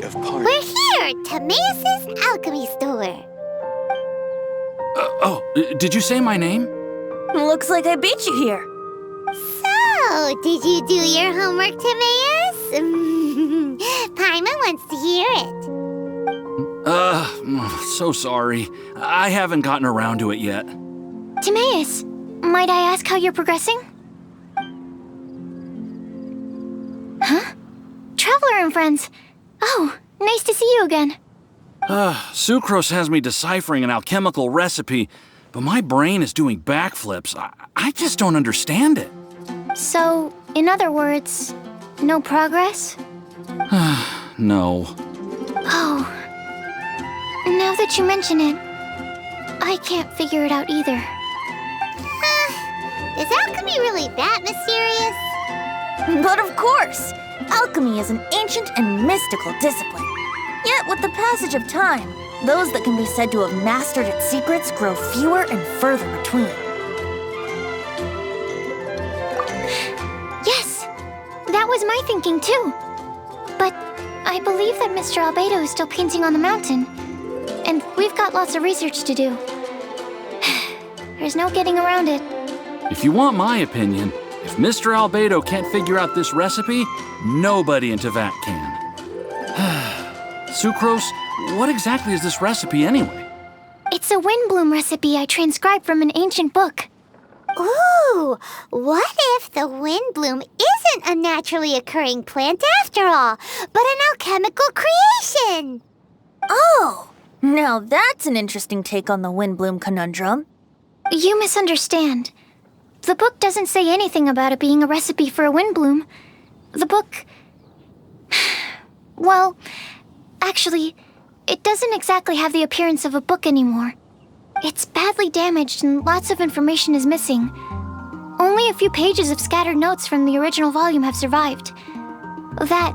of party. We're here, Timaeus' alchemy store. Did you say my name? Looks like I beat you here. So, did you do your homework, Timaeus? Paimon wants to hear it. So sorry. I haven't gotten around to it yet. Timaeus, might I ask how you're progressing? Huh? Traveler and friends. Oh, nice to see you again. Sucrose has me deciphering an alchemical recipe, but my brain is doing backflips. I just don't understand it. So, in other words, no progress? No. Oh. Now that you mention it, I can't figure it out either. Is alchemy really that mysterious? But of course! Alchemy is an ancient and mystical discipline. Yet, with the passage of time, those that can be said to have mastered its secrets grow fewer and further between. Yes, that was my thinking too. But I believe that Mr. Albedo is still painting on the mountain, and we've got lots of research to do. There's no getting around it. If you want my opinion, if Mr. Albedo can't figure out this recipe, nobody in Tavern can. Sucrose, what exactly is this recipe anyway? It's a Windblume recipe I transcribed from an ancient book. Ooh, what if the Windblume isn't a naturally occurring plant after all, but an alchemical creation? Oh, now that's an interesting take on the Windblume conundrum. You misunderstand. The book doesn't say anything about it being a recipe for a Windblume. The book... Well, actually, it doesn't exactly have the appearance of a book anymore. It's badly damaged and lots of information is missing. Only a few pages of scattered notes from the original volume have survived. That,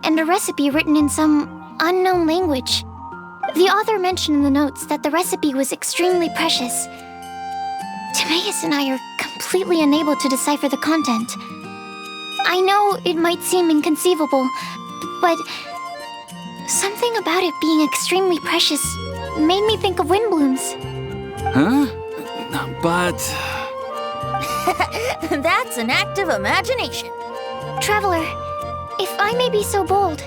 and a recipe written in some unknown language. The author mentioned in the notes that the recipe was extremely precious. Timaeus and I are completely unable to decipher the content. I know it might seem inconceivable, but something about it being extremely precious made me think of Windblooms. Huh? But... That's an active imagination. Traveler, if I may be so bold,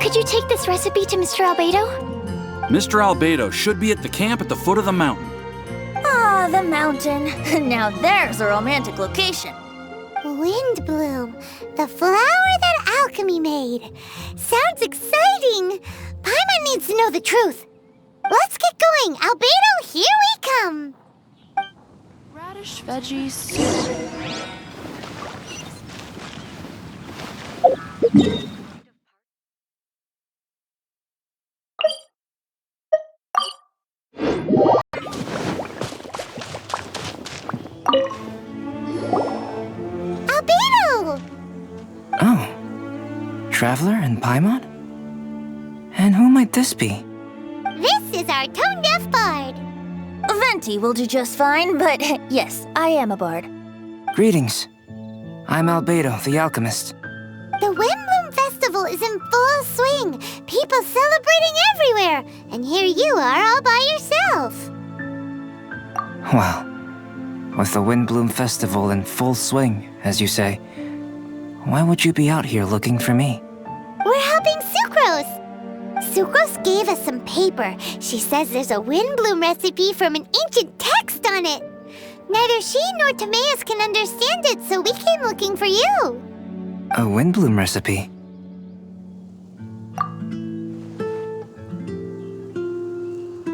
could you take this recipe to Mr. Albedo? Mr. Albedo should be at the camp at the foot of the mountain. Ah, the mountain. Now there's a romantic location. Windblume, the flower that alchemy made. Sounds exciting. Paimon needs to know the truth. Let's get going. Albedo, here we come. Radish, veggies, soup. Albedo! Oh. Traveler and Paimon? And who might this be? This is our tone-deaf bard. Venti will do just fine, but yes, I am a bard. Greetings. I'm Albedo, the alchemist. The Windblume Festival is in full swing. People celebrating everywhere. And here you are all by yourself. Well, with the Windblume Festival in full swing, as you say, why would you be out here looking for me? We're helping Sucrose. Sucrose gave us some paper. She says there's a Windblume recipe from an ancient text on it. Neither she nor Timaeus can understand it, so we came looking for you. A Windblume recipe?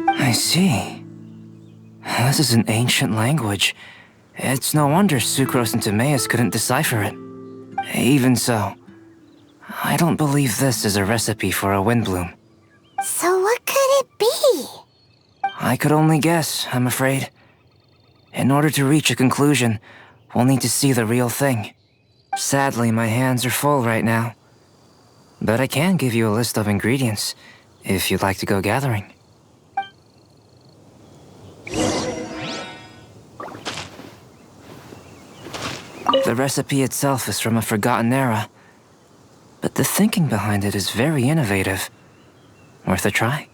I see. This is an ancient language. It's no wonder Sucrose and Timaeus couldn't decipher it. Even so, I don't believe this is a recipe for a Windblume. So what could it be? I could only guess, I'm afraid. In order to reach a conclusion, we'll need to see the real thing. Sadly, my hands are full right now. But I can give you a list of ingredients, if you'd like to go gathering. The recipe itself is from a forgotten era. but the thinking behind it is very innovative. Worth a try.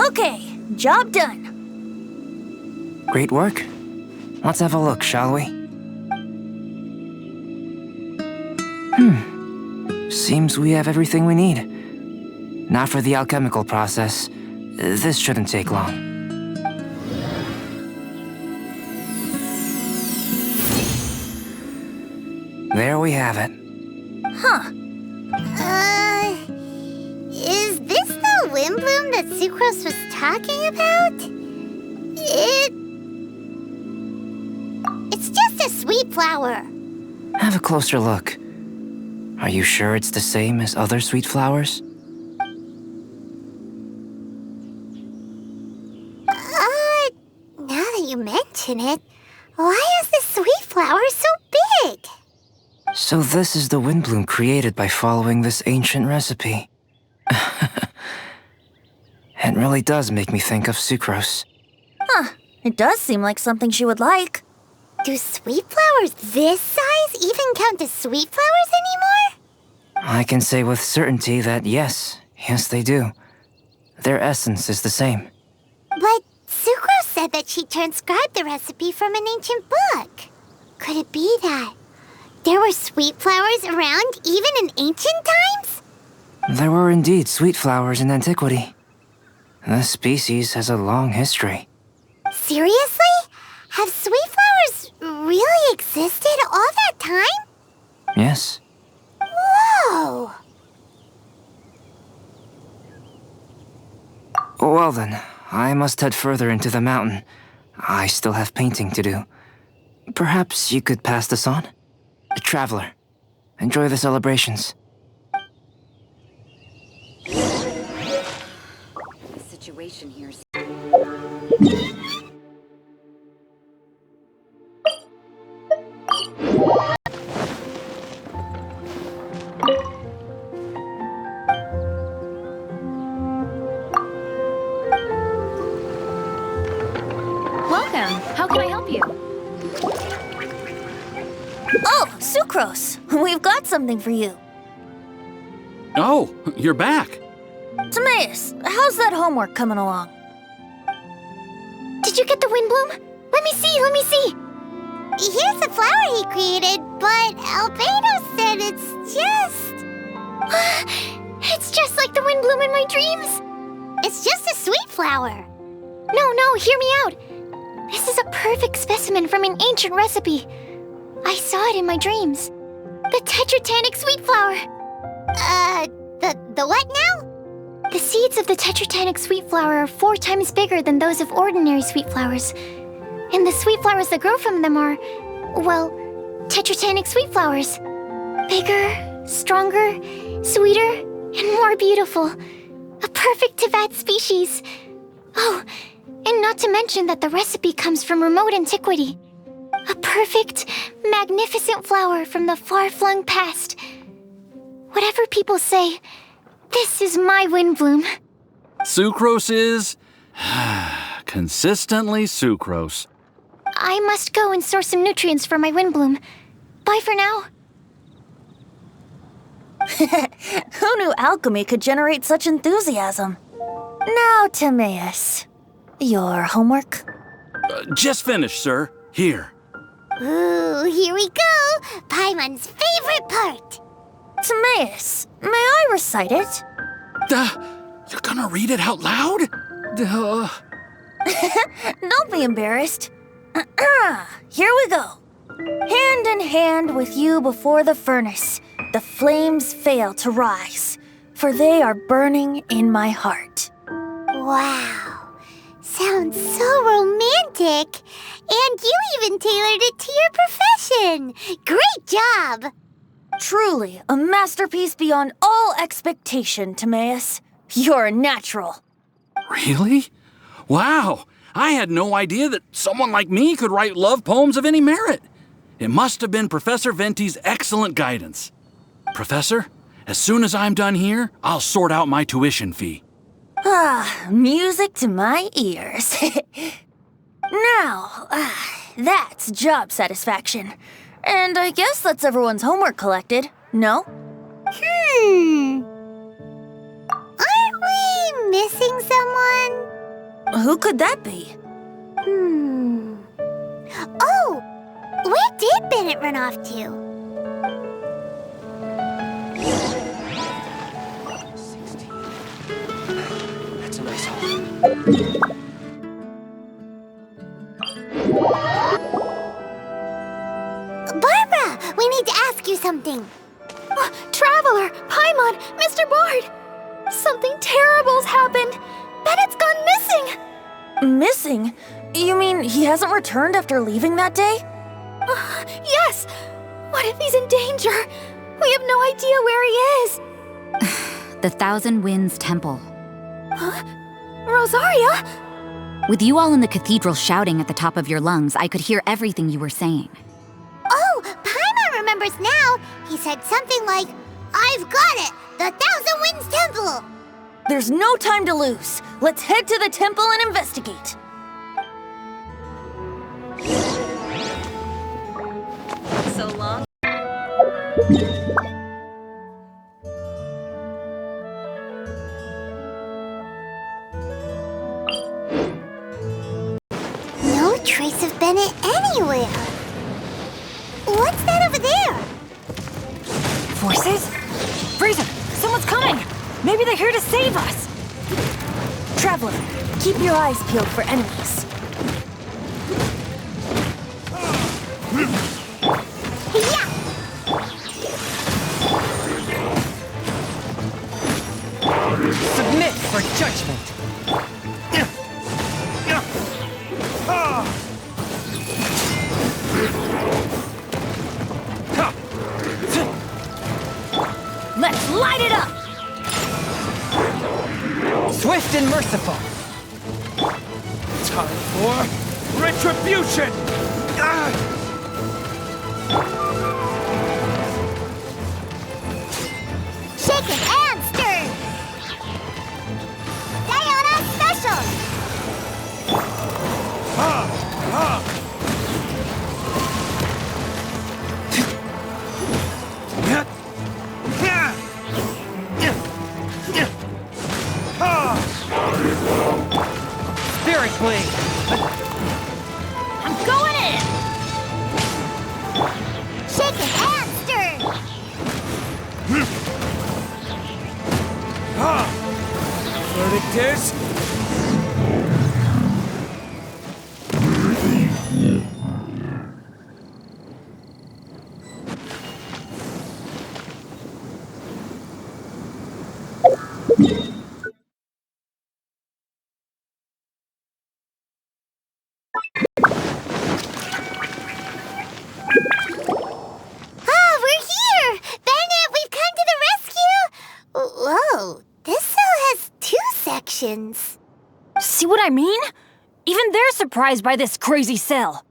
Okay, job done. Great work. Let's have a look, shall we? Seems we have everything we need. Not for the alchemical process. This shouldn't take long. There we have it. Is this the Windblume that Sucrose was talking about? It's just a sweet flower. Have a closer look. Are you sure it's the same as other sweet flowers? Now that you mention it, why is this sweet flower so big? So this is the Windblume created by following this ancient recipe. It really does make me think of Sucrose. It does seem like something she would like. Do sweet flowers this size even count as sweet flowers anymore? I can say with certainty that yes, they do. Their essence is the same. But Sucrose said that she transcribed the recipe from an ancient book. Could it be that there were sweet flowers around even in ancient times? There were indeed sweet flowers in antiquity. This species has a long history. Seriously? Have sweet flowers really existed all that time? Yes. Whoa! Well then, I must head further into the mountain. I still have painting to do. Perhaps you could pass this on? Traveler, enjoy the celebrations. The situation here. Welcome. How can I help you? Oh, Sucrose! We've got something for you. Oh, you're back. Timaeus, how's that homework coming along? Did you get the Windblume? Let me see, let me see. Here's the flower he created, but Albedo said it's just... It's just like the Windblume in my dreams. It's just a sweet flower. No, hear me out. This is a perfect specimen from an ancient recipe. I saw it in my dreams. The Tetratanic sweet flower. The what now? The seeds of the Tetratanic sweet flower are 4 times bigger than those of ordinary sweet flowers. And the sweet flowers that grow from them are, well, Tetratanic sweet flowers. Bigger, stronger, sweeter, and more beautiful. A perfect Tavad species. Oh, and not to mention that the recipe comes from remote antiquity. A perfect, magnificent flower from the far-flung past. Whatever people say, this is my Windblume. Sucrose is... consistently Sucrose. I must go and source some nutrients for my Windblume. Bye for now. Who knew alchemy could generate such enthusiasm? Now, Timaeus, your homework? Just finished, sir. Here. Ooh, here we go. Paimon's favorite part. Timaeus, may I recite it? You're gonna read it out loud? Don't be embarrassed. Here we go. Hand in hand with you before the furnace, the flames fail to rise, for they are burning in my heart. Wow. Sounds so romantic. And you even tailored it to your profession. Great job. Truly, a masterpiece beyond all expectation, Timaeus. You're a natural. Really? Wow! I had no idea that someone like me could write love poems of any merit. It must have been Professor Venti's excellent guidance. Professor, as soon as I'm done here, I'll sort out my tuition fee. Ah, music to my ears. Now, that's job satisfaction. And I guess that's everyone's homework collected, no? Aren't we missing someone? Who could that be? Oh, where did Bennett run off to? That's a nice haul. Barbara, we need to ask you something. Traveler, Paimon, Mr. Bard! Something terrible's happened! Bennett's gone missing! Missing? You mean he hasn't returned after leaving that day? Yes! What if he's in danger? We have no idea where he is! The Thousand Winds Temple. Huh? Rosaria? With you all in the cathedral shouting at the top of your lungs, I could hear everything you were saying. Oh, Paimon remembers now. He said something like, I've got it! The Thousand Winds Temple! There's no time to lose. Let's head to the temple and investigate. So long. No trace of Bennett anywhere. What's that over there? Forces? Freezer! Someone's coming! Maybe they're here to save us! Traveler, keep your eyes peeled for enemies. Yeah! Submit for judgment! Let's light it up! Swift and merciful. Time for retribution! Shaken and stirred! Diana Special! Spirit Blade! I'm going in! Shaken and stirred! Verdict is... We're here! Bennett, we've come to the rescue! Whoa, this cell has 2 sections. See what I mean? Even they're surprised by this crazy cell.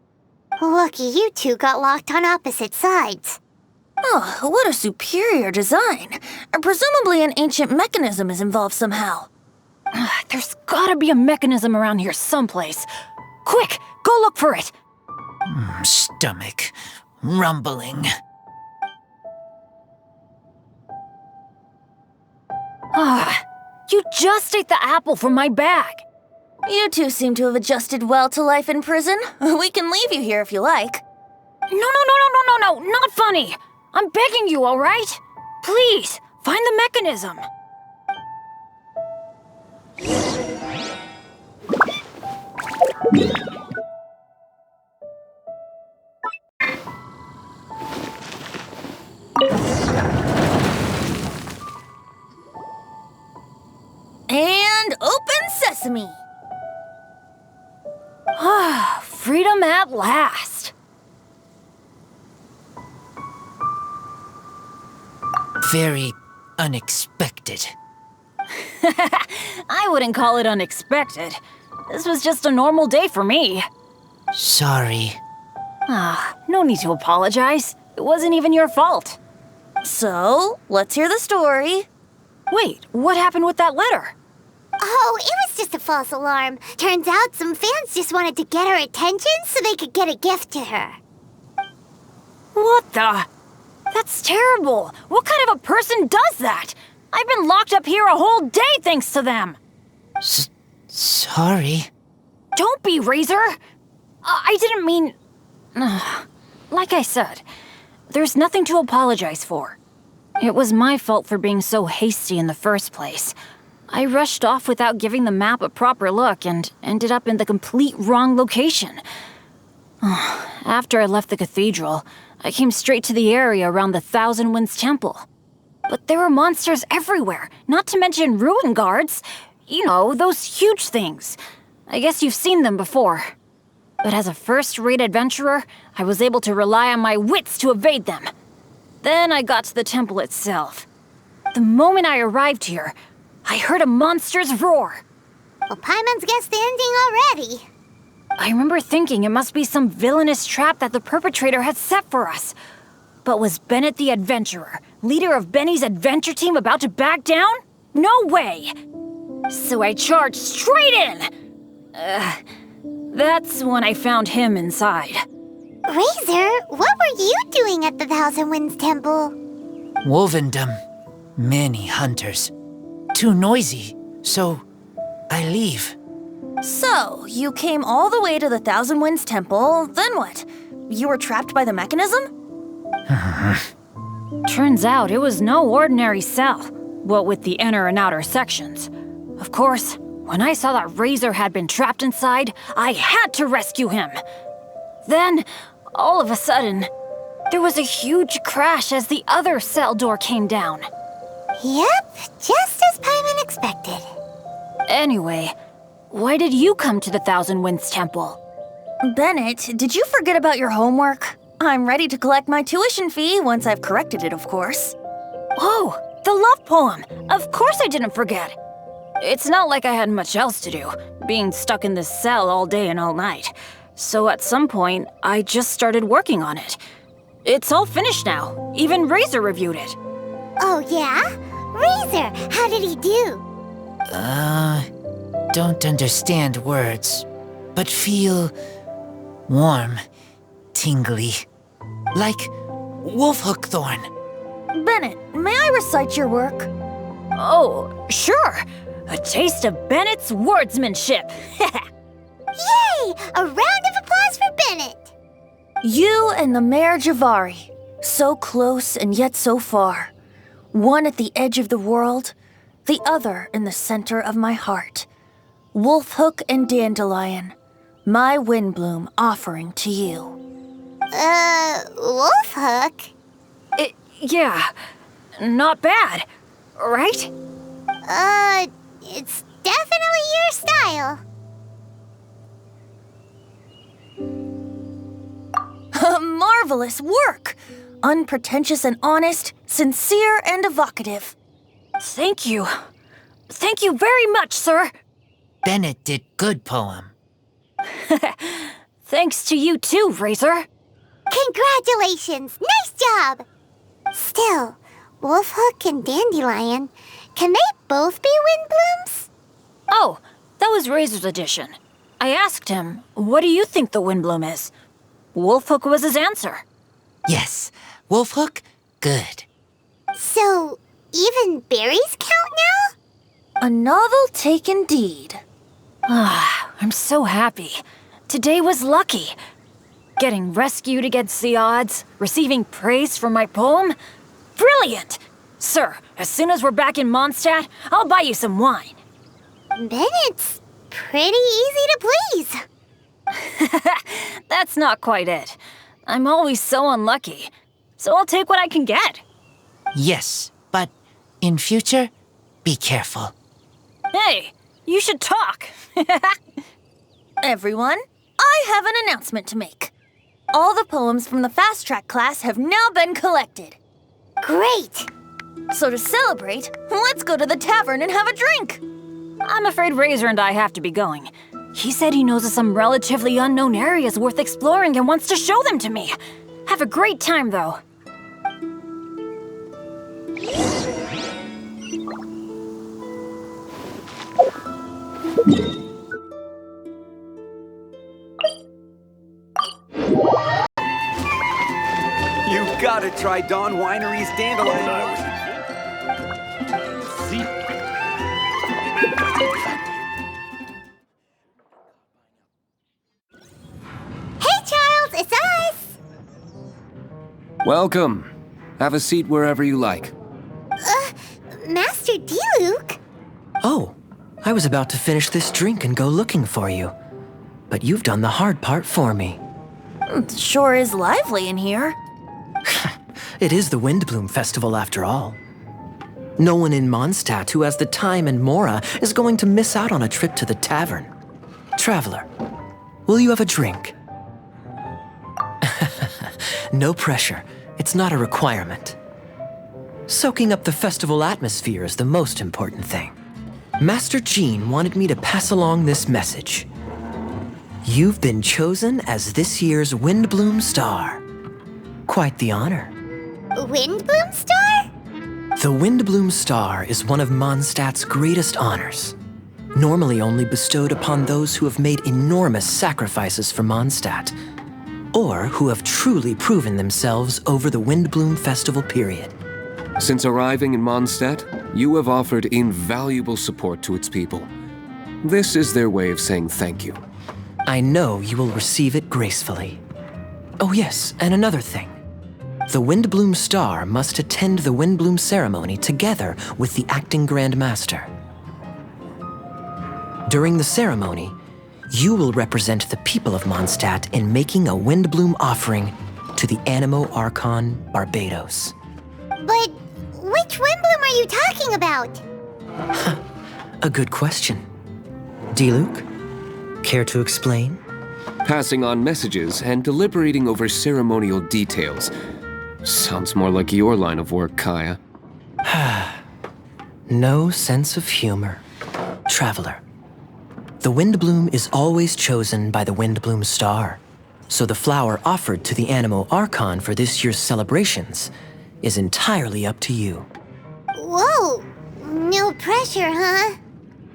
Lucky you two got locked on opposite sides. Oh, what a superior design. Presumably an ancient mechanism is involved somehow. There's gotta be a mechanism around here someplace. Quick, go look for it! Stomach rumbling. You just ate the apple from my bag. You two seem to have adjusted well to life in prison. We can leave you here if you like. No, not funny. I'm begging you, all right? Please, find the mechanism. And open sesame. Freedom at last. Very unexpected. I wouldn't call it unexpected. This was just a normal day for me. Sorry. No need to apologize. It wasn't even your fault. So, let's hear the story. Wait, what happened with that letter? Oh, it was just a false alarm. Turns out some fans just wanted to get her attention so they could get a gift to her. What the? That's terrible. What kind of a person does that? I've been locked up here a whole day thanks to them. Sorry. Don't be, Razor. I didn't mean... Like I said, there's nothing to apologize for. It was my fault for being so hasty in the first place. I rushed off without giving the map a proper look and ended up in the complete wrong location. After I left the cathedral, I came straight to the area around the Thousand Winds Temple. But there were monsters everywhere, not to mention ruin guards. You know, those huge things. I guess you've seen them before. But as a first-rate adventurer, I was able to rely on my wits to evade them. Then I got to the temple itself. The moment I arrived here, I heard a monster's roar. Well, Paimon's guessed the ending already. I remember thinking it must be some villainous trap that the perpetrator had set for us. But was Bennett the adventurer, leader of Benny's adventure team, about to back down? No way! So I charged straight in! That's when I found him inside. Razor, what were you doing at the Thousand Winds Temple? Wovendom. Many hunters. Too noisy, so I leave. So, you came all the way to the Thousand Winds Temple, then what? You were trapped by the mechanism? Turns out it was no ordinary cell, what with the inner and outer sections. Of course, when I saw that Razor had been trapped inside, I had to rescue him. Then, all of a sudden, there was a huge crash as the other cell door came down. Yep, just as Paimon expected. Anyway, why did you come to the Thousand Winds Temple? Bennett, did you forget about your homework? I'm ready to collect my tuition fee once I've corrected it, of course. Oh, the love poem! Of course I didn't forget. It's not like I had much else to do, being stuck in this cell all day and all night. So at some point, I just started working on it. It's all finished now. Even Razor reviewed it. Oh, yeah? Razor, how did he do? Don't understand words, but feel warm, tingly, like wolfhook thorn. Bennett, may I recite your work? Oh, sure. A taste of Bennett's wordsmanship. Yay! A round of applause for Bennett! You and the Mare Javari, so close and yet so far. One at the edge of the world, the other in the center of my heart. Wolfhook and Dandelion, my Windblume offering to you. Wolfhook? Yeah, not bad, right? It's definitely your style. Marvelous work! Unpretentious and honest, sincere and evocative. Thank you. Thank you very much, sir. Bennett did good poem. Thanks to you too, Razor. Congratulations! Nice job! Still, Wolfhook and Dandelion, can they both be Windblooms? Oh, that was Razor's addition. I asked him, what do you think the Windblume is? Wolfhook was his answer. Yes, wolfhook, good. So, even berries count now? A novel take indeed. I'm so happy. Today was lucky. Getting rescued against the odds, receiving praise for my poem. Brilliant! Sir, as soon as we're back in Mondstadt, I'll buy you some wine. Bennett's pretty easy to please. That's not quite it. I'm always so unlucky, so I'll take what I can get. Yes, but in future, be careful. Hey, you should talk. Everyone, I have an announcement to make. All the poems from the Fast Track class have now been collected. Great! So to celebrate, let's go to the tavern and have a drink. I'm afraid Razor and I have to be going. He said he knows of some relatively unknown areas worth exploring and wants to show them to me. Have a great time, though. You've got to try Dawn Winery's dandelion. Hey, Charles, it's us! Welcome. Have a seat wherever you like. Master D-Luke? Oh, I was about to finish this drink and go looking for you. But you've done the hard part for me. It sure is lively in here. It is the Windblume Festival after all. No one in Mondstadt who has the time and mora is going to miss out on a trip to the tavern. Traveler, will you have a drink? No pressure. It's not a requirement. Soaking up the festival atmosphere is the most important thing. Master Jean wanted me to pass along this message. You've been chosen as this year's Windblume Star. Quite the honor. Windblume Star? The Windblume Star is one of Mondstadt's greatest honors, normally only bestowed upon those who have made enormous sacrifices for Mondstadt, or who have truly proven themselves over the Windblume Festival period. Since arriving in Mondstadt, you have offered invaluable support to its people. This is their way of saying thank you. I know you will receive it gracefully. Oh yes, and another thing. The Windblume Star must attend the Windblume ceremony together with the acting Grand Master. During the ceremony, you will represent the people of Mondstadt in making a Windblume offering to the Anemo Archon Barbados. But which Windblume are you talking about? A good question. D-Luke, care to explain? Passing on messages and deliberating over ceremonial details. Sounds more like your line of work, Kaya. No sense of humor. Traveler, the Windblume is always chosen by the Windblume Star, so the flower offered to the Anemo Archon for this year's celebrations is entirely up to you. Whoa! No pressure, huh?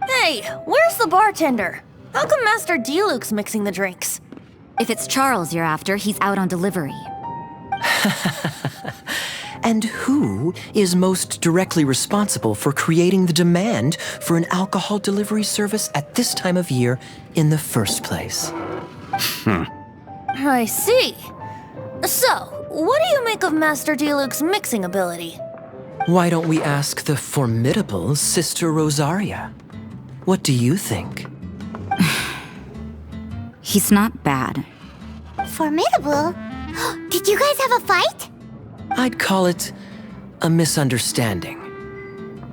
Hey, where's the bartender? How come Master D-Luke's mixing the drinks? If it's Charles you're after, he's out on delivery. And who is most directly responsible for creating the demand for an alcohol delivery service at this time of year in the first place? I see. So, what do you make of Master D-Luke's mixing ability? Why don't we ask the formidable Sister Rosaria? What do you think? He's not bad. Formidable? Did you guys have a fight? I'd call it a misunderstanding.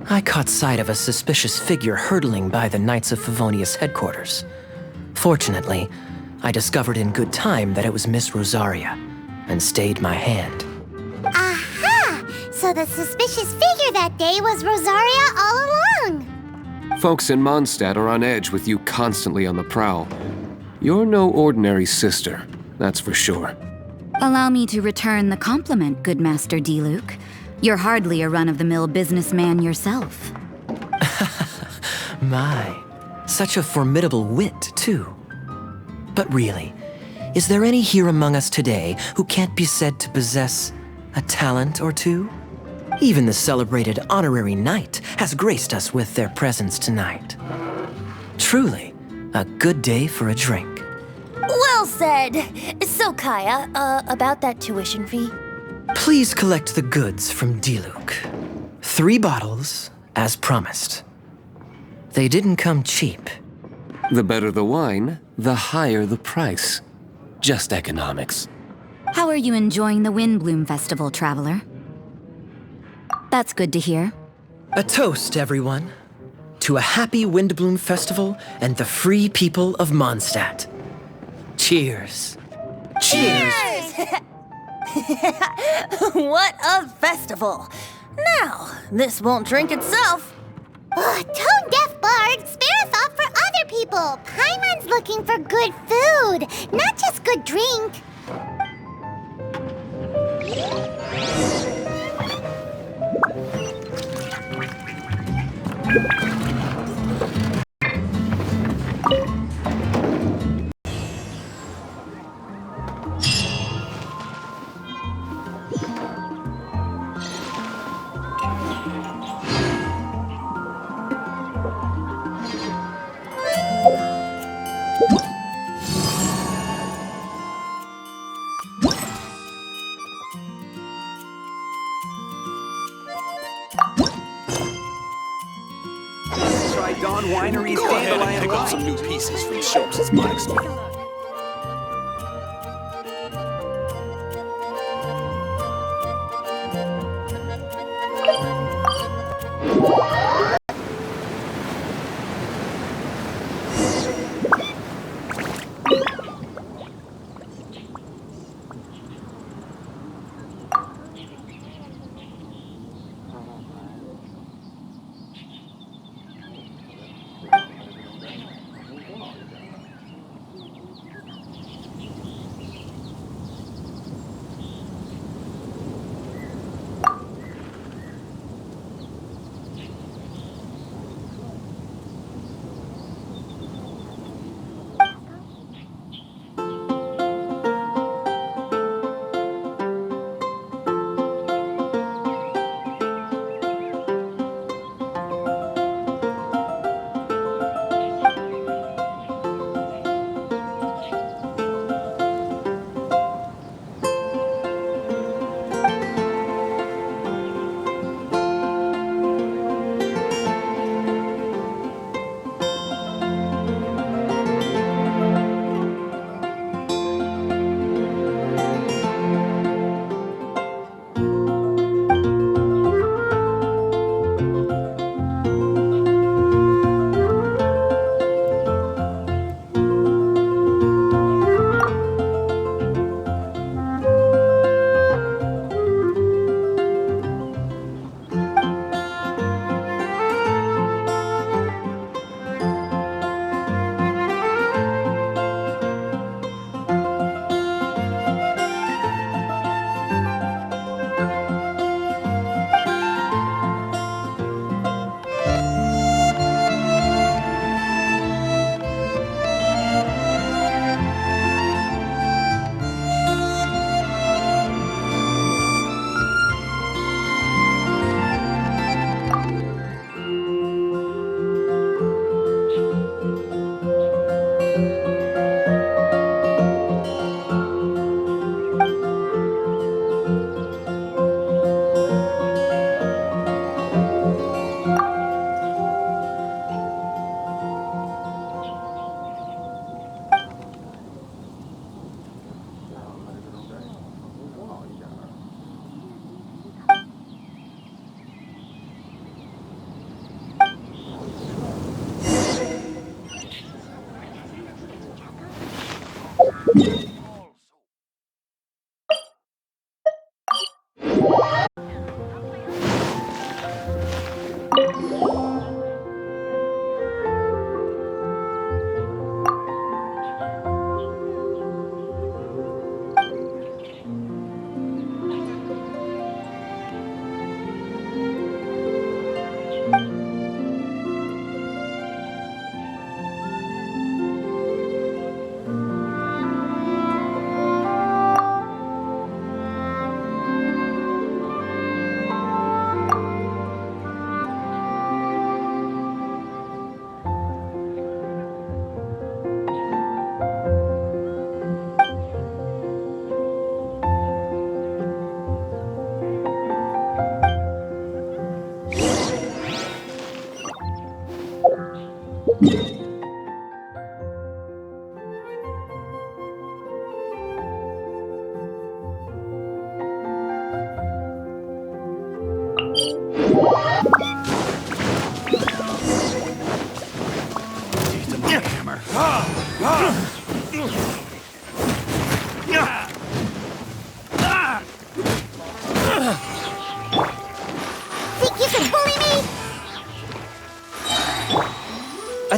I caught sight of a suspicious figure hurtling by the Knights of Favonius headquarters. Fortunately, I discovered in good time that it was Miss Rosaria, and stayed my hand. Aha! So the suspicious figure that day was Rosaria all along! Folks in Mondstadt are on edge with you constantly on the prowl. You're no ordinary sister, that's for sure. Allow me to return the compliment, good Master D-Luke. You're hardly a run-of-the-mill businessman yourself. My, such a formidable wit, too. But really, is there any here among us today who can't be said to possess a talent or two? Even the celebrated honorary knight has graced us with their presence tonight. Truly, a good day for a drink. Well said. So, Kaya, about that tuition fee? Please collect the goods from D-Luke. 3 bottles, as promised. They didn't come cheap. The better the wine, the higher the price. Just economics. How are you enjoying the Windblume Festival, Traveler? That's good to hear. A toast, everyone. to a happy Windblume festival and the free people of Mondstadt. Cheers. Cheers! What a festival! Now, this won't drink itself. Tone deaf bard, spare us off for other people. Paimon's looking for good food, not just good drink. Try Dawn Winery's Go ahead and Dandelion pick up Lime. some new pieces from the shelves. It's my experience.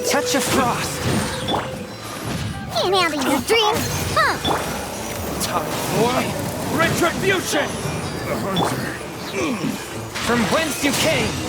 touch of frost. Can't handle your dreams, huh? Time for retribution! The hunter. From whence you came.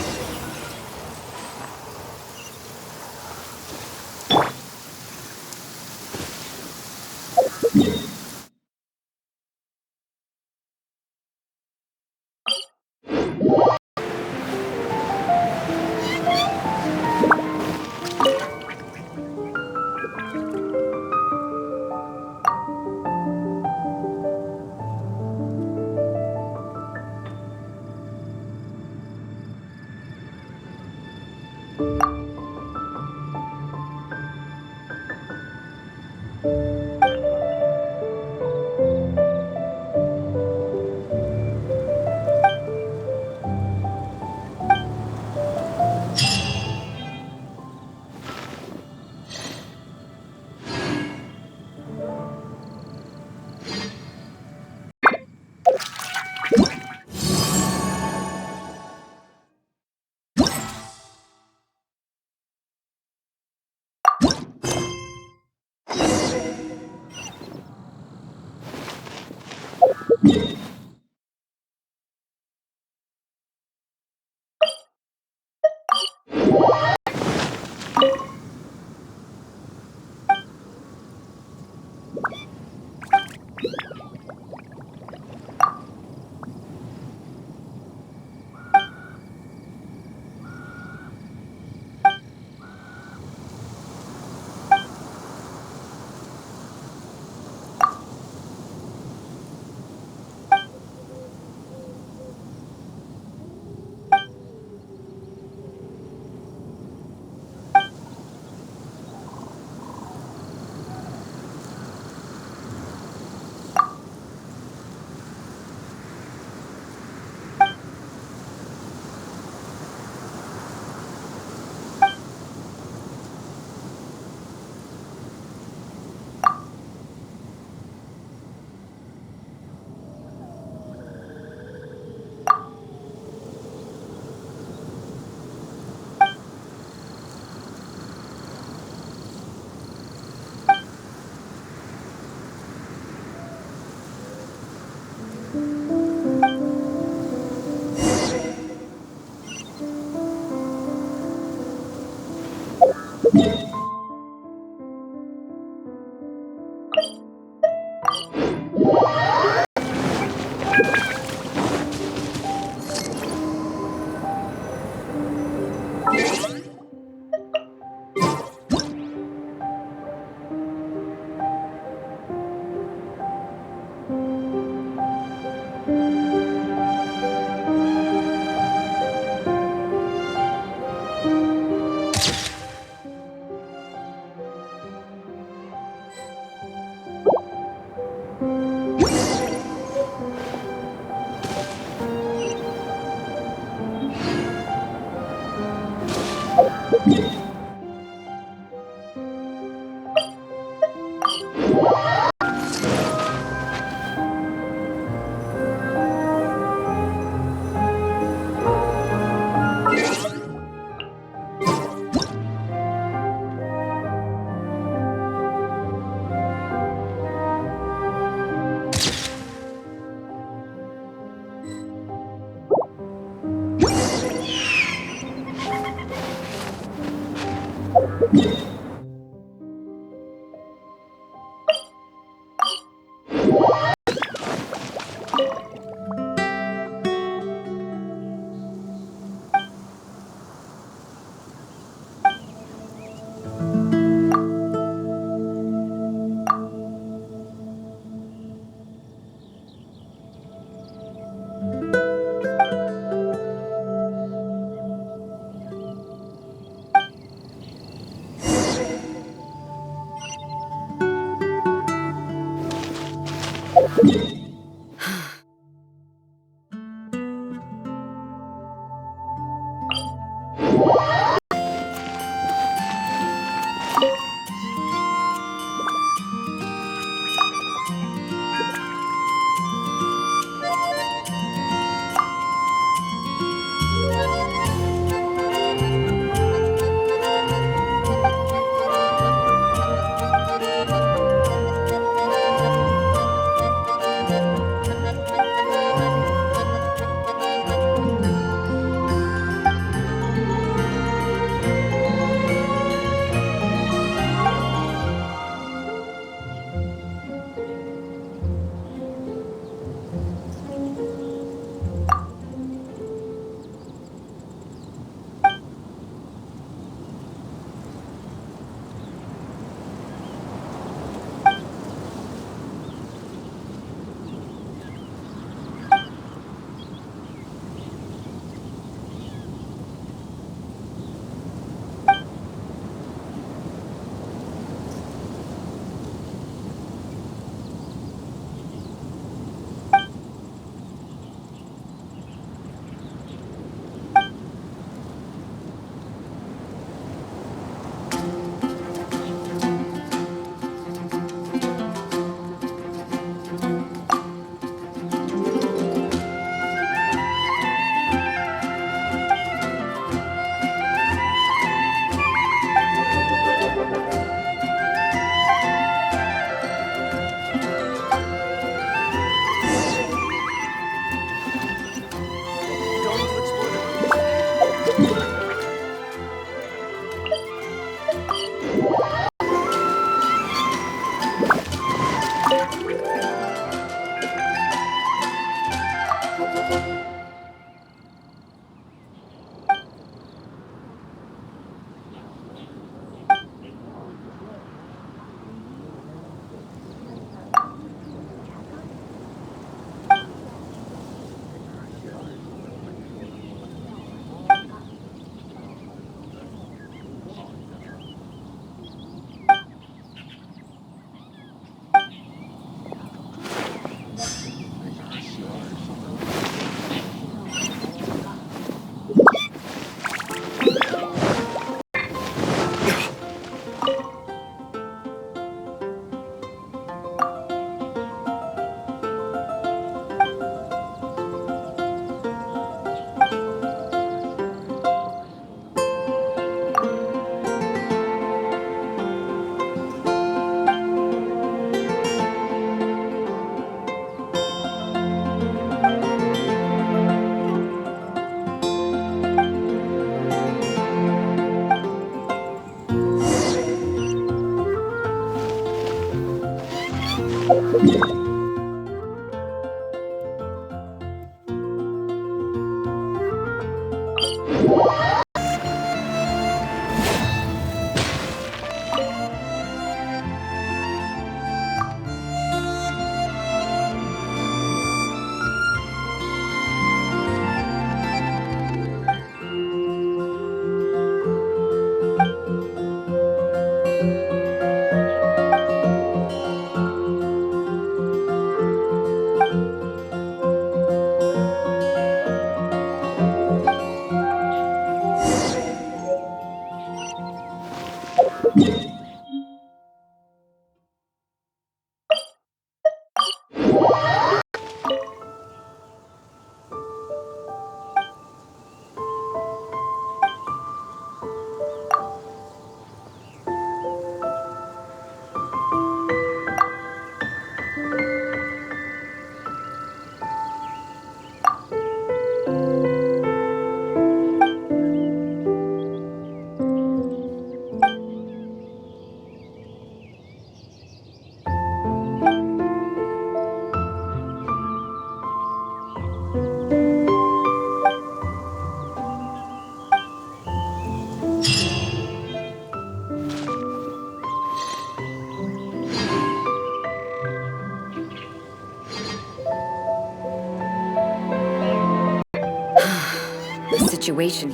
The situation